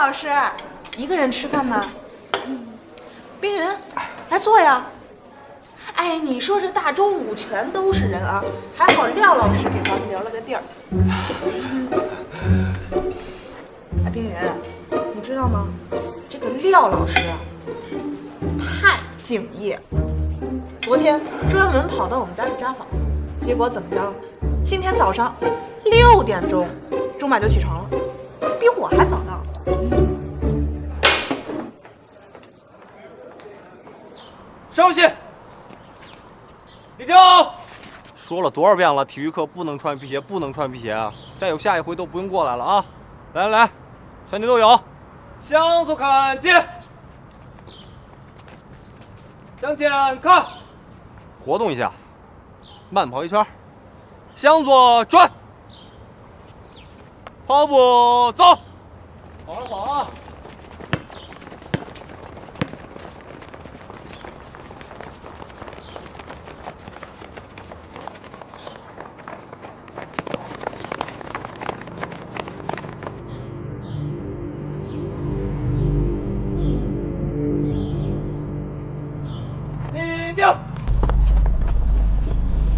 老师，一个人吃饭吗？冰云，来坐呀。哎，你说这大中午全都是人啊，还好廖老师给咱们留了个地儿。哎，冰云，你知道吗？这个廖老师啊，太敬业。昨天专门跑到我们家去家访，结果怎么着？今天早上6点钟，钟摆就起床了，比我还早到。稍息，立正。说了多少遍了，体育课不能穿皮鞋，不能穿皮鞋啊！再有下一回都不用过来了啊！来，全体都有，向左看齐，向前看，活动一下，慢跑1圈，向左转，跑步走，好好跑啊！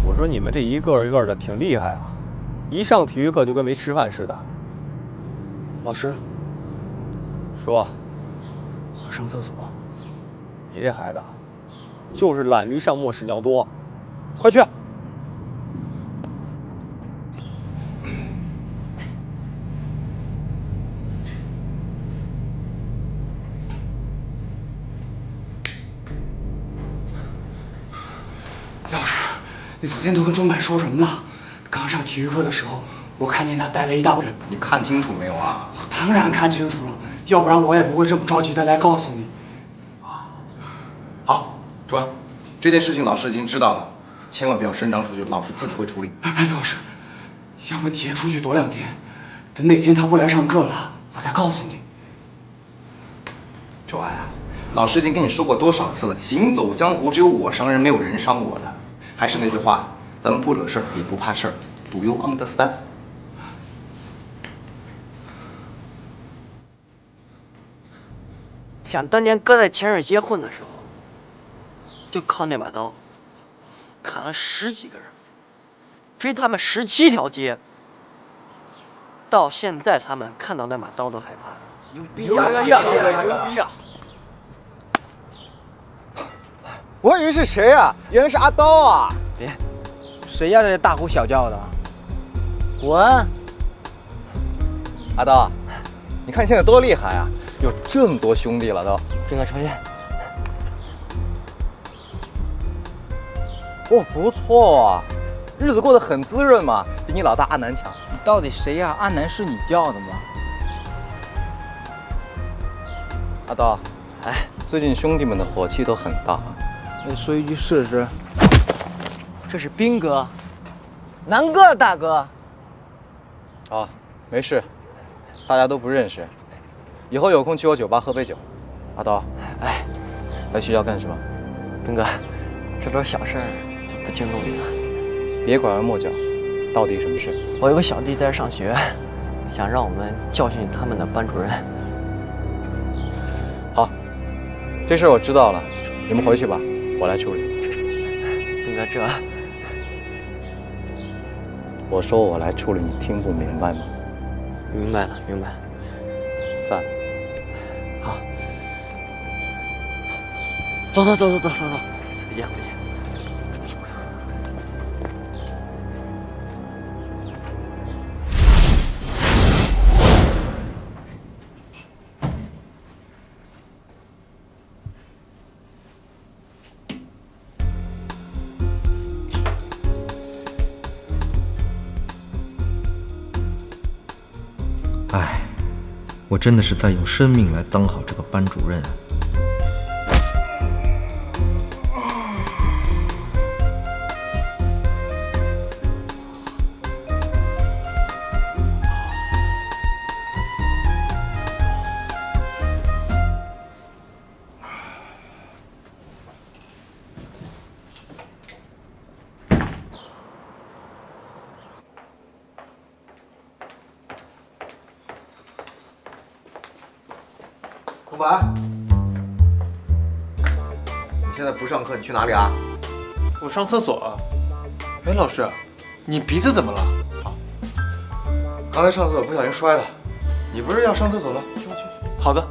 我说你们这一个一个的挺厉害啊，一上体育课就跟没吃饭似的。老师，说，我上厕所。你这孩子就是懒驴上磨屎尿多，快去！老师，你昨天都跟钟摆说什么了？刚上体育课的时候，我看见他带了一大堆人。你看清楚没有啊？我当然看清楚了，要不然我也不会这么着急的来告诉你。好，专，这件事情老师已经知道了，千万不要声张出去，老师自己会处理。哎，老师，要不你先出去躲2天，等哪天他不来上课了，我再告诉你。周安啊，老师已经跟你说过多少次了，行走江湖只有我伤人，没有人伤我的。还是那句话，咱们不惹事儿，也不怕事儿。Do you understand？ 想当年哥在浅水街混的时候，就靠那把刀砍了10几个人，追他们17条街。到现在他们看到那把刀都害怕。牛逼啊！我还以为是谁啊，原来是阿刀啊！别，谁呀？在这大呼小叫的？滚！阿刀，你看你现在多厉害啊，有这么多兄弟了都。兵哥抽烟。哦，不错啊，日子过得很滋润嘛，比你老大阿南强。你到底谁呀？阿南是你叫的吗？阿刀，哎，最近兄弟们的火气都很大。那说一句试试。这是兵哥，南哥的大哥。啊，没事，大家都不认识。以后有空去我酒吧喝杯酒。阿刀，哎，来学校干什么？兵哥，这都是小事儿，就不惊动你了。别拐弯抹角，到底什么事？我有个小弟在这上学，想让我们教训他们的班主任。好，这事我知道了，你们回去吧，我来处理。兵哥，这……我说我来处理，你听不明白吗？明白了，明白了。散。好，走，回见，回见。唉，我真的是在用生命来当好这个班主任啊。钟凡，你现在不上课，你去哪里啊？我上厕所啊。哎，老师，你鼻子怎么了？刚才上厕所不小心摔的。你不是要上厕所吗？去吧去。好的。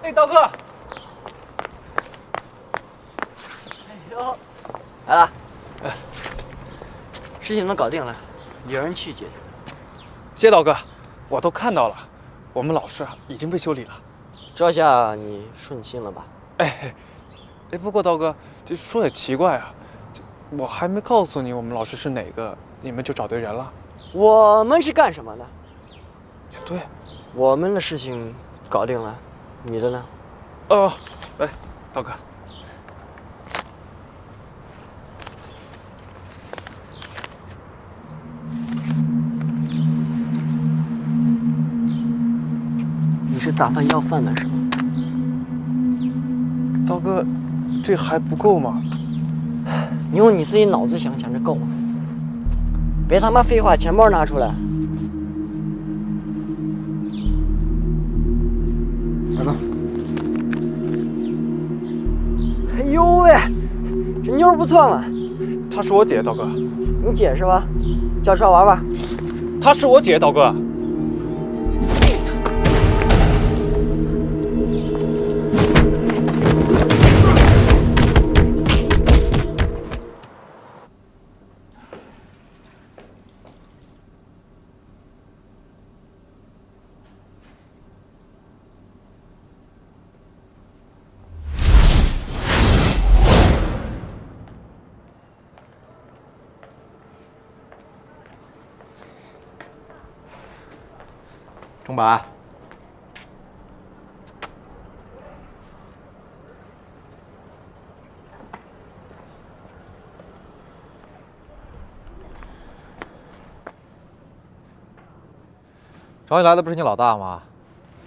哎，刀哥，来了，事情都搞定了，有人去解决。谢谢刀哥，我都看到了，我们老师已经被修理了。这下你顺心了吧？哎，不过刀哥，这说也奇怪啊，我还没告诉你我们老师是哪个，你们就找对人了。我们是干什么的？也对，我们的事情搞定了，你的呢？哦，来，刀哥。你是打饭要饭的是吗？刀哥，这还不够吗？你用你自己脑子想想，这够吗？别他妈废话，钱包拿出来。等等。哎呦喂，这妞儿不错嘛。她是我姐，刀哥。你姐是吧？叫出来玩玩。她是我姐，刀哥。钟柏，找你来的不是你老大吗？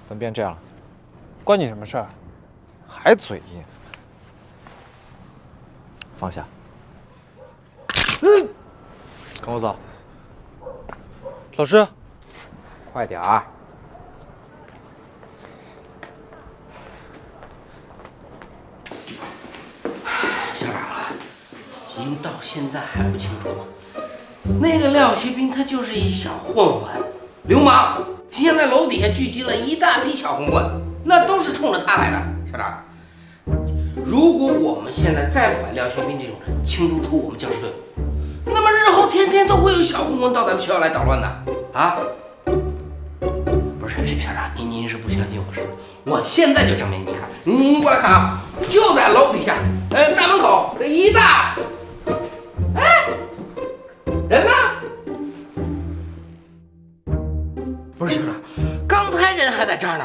怎么变这样了？关你什么事儿？还嘴硬？放下。跟我走。老师，快点儿。校长啊，您到现在还不清楚吗？那个廖学兵他就是一小混混，流氓。现在楼底下聚集了一大批小混混，那都是冲着他来的。校长，如果我们现在再不把廖学兵这种人清除出我们教师队伍，那么日后天天都会有小混混到咱们学校来捣乱的啊！不是校长，您是不相信我是吧？我现在就证明，你看，您过来看啊，就在楼底下，大门口这一大，哎，人呢？不是校长，刚才人还在这儿呢。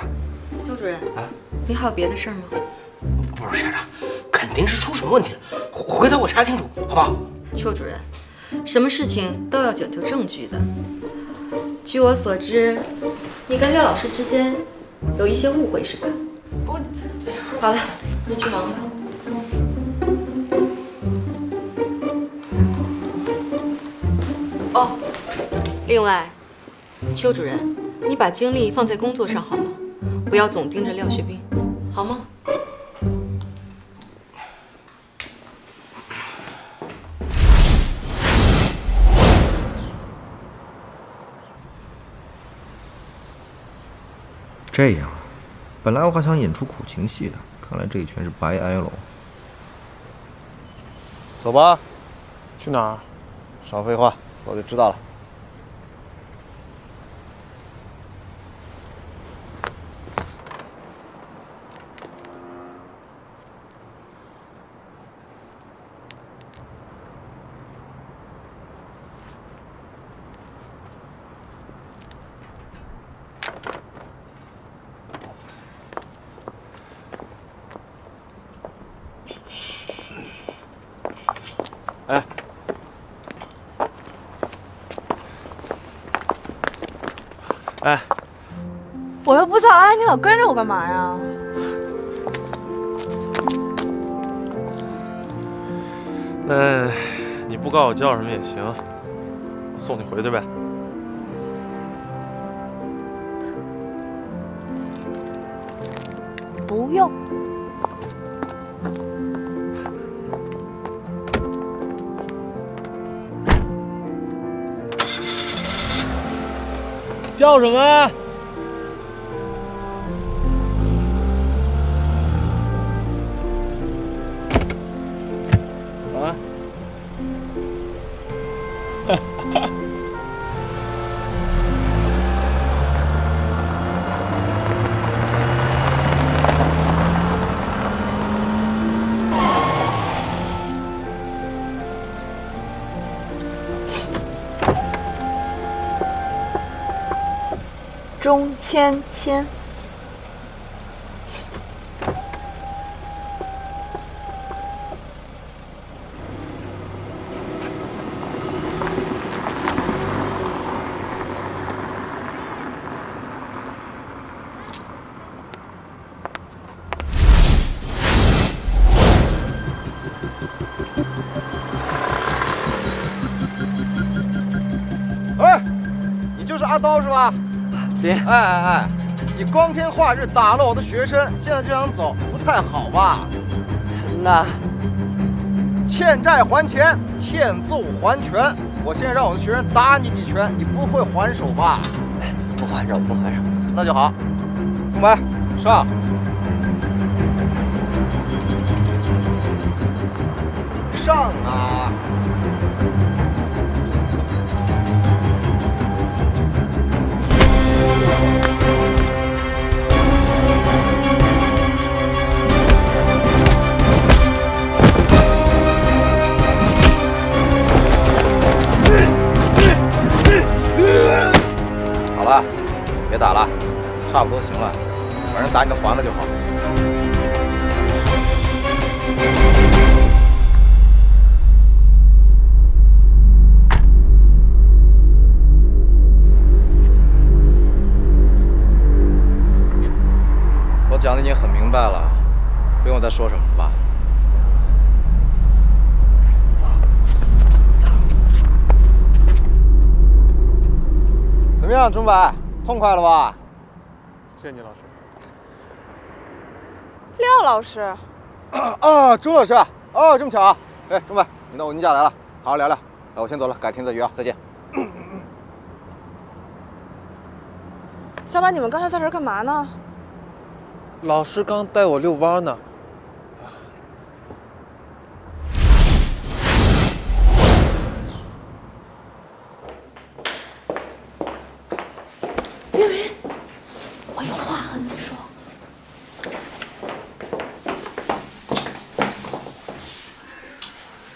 周主任啊，你还有别的事儿吗？不是校长，肯定是出什么问题了，回头我查清楚，好不好？邱主任，什么事情都要讲究证据的。据我所知，你跟廖老师之间有一些误会，是吧？好了，你去忙吧。哦，另外，邱主任，你把精力放在工作上好吗？不要总盯着廖学兵，好吗？这样啊，本来我还想演出苦情戏的，看来这一拳是白挨喽。走吧。去哪儿？少废话，走就知道了。哎，我又不早安，你老跟着我干嘛呀？你不告诉我叫什么也行，我送你回去呗。不用。叫什么？啊？哈哈。钟芊芊，哎，你就是阿刀是吧？爹，哎，你光天化日打了我的学生，现在就想走，不太好吧？那欠债还钱，欠揍还拳。我现在让我的学生打你几拳，你不会还手吧？不还手，不还手。那就好。钟白，上。上啊！好了，别打了，差不多行了，反正打你的还了就好。我讲的已经很明白了，不用再说什么了吧？怎么样，钟白，痛快了吧？谢谢你，老师。廖老师，啊，钟老师，哦，这么巧啊！哎，钟白，你到我宁家来了，好好聊聊。那我先走了，改天再约啊，再见。小马，你们刚才在这儿干嘛呢？老师刚带我遛弯呢。云云，我有话和你说。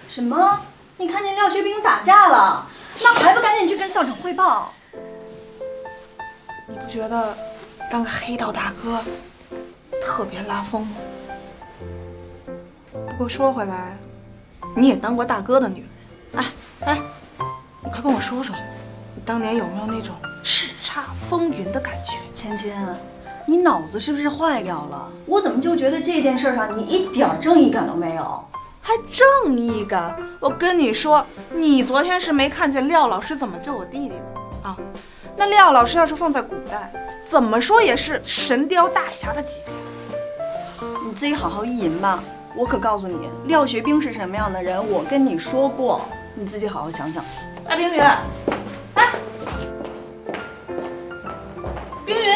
什么？你看见廖学兵打架了？那还不赶紧去跟校长汇报？你不觉得当个黑道大哥特别拉风吗？不过说回来，你也当过大哥的女人，哎，你快跟我说说，你当年有没有那种叱咤风云的感觉？芊芊，你脑子是不是坏掉了？我怎么就觉得这件事上你一点正义感都没有？还正义感？我跟你说，你昨天是没看见廖老师怎么救我弟弟的啊？那廖老师要是放在古代，怎么说也是神雕大侠的级别。你自己好好意淫吧。我可告诉你，廖学兵是什么样的人，我跟你说过，你自己好好想想。哎，冰云，哎，冰云。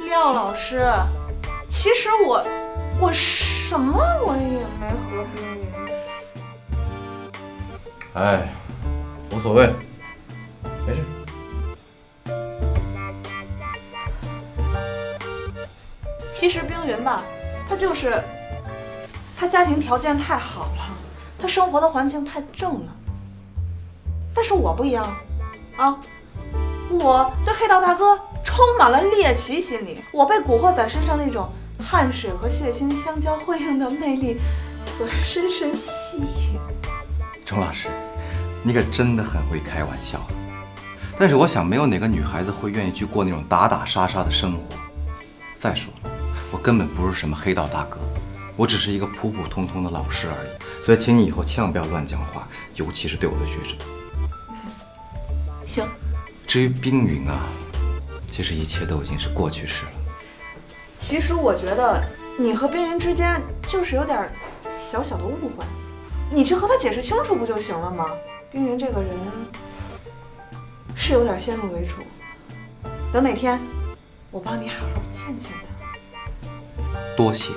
廖老师，其实我什么我也没和冰云。哎，无所谓，没事。其实冰云吧，他家庭条件太好了，他生活的环境太正了。但是我不一样啊，我对黑道大哥充充满了猎奇心理。我被古惑仔身上那种汗水和血腥相交辉映的魅力所深深吸引。钟老师，你可真的很会开玩笑。但是我想，没有哪个女孩子会愿意去过那种打打杀杀的生活。再说了，我根本不是什么黑道大哥，我只是一个普普通通的老师而已。所以，请你以后千万不要乱讲话，尤其是对我的学生。行。至于冰云啊，其实一切都已经是过去式了。其实我觉得你和冰云之间就是有点小小的误会，你去和他解释清楚不就行了吗？冰云这个人是有点先入为主，等哪天我帮你好好劝劝他。多谢。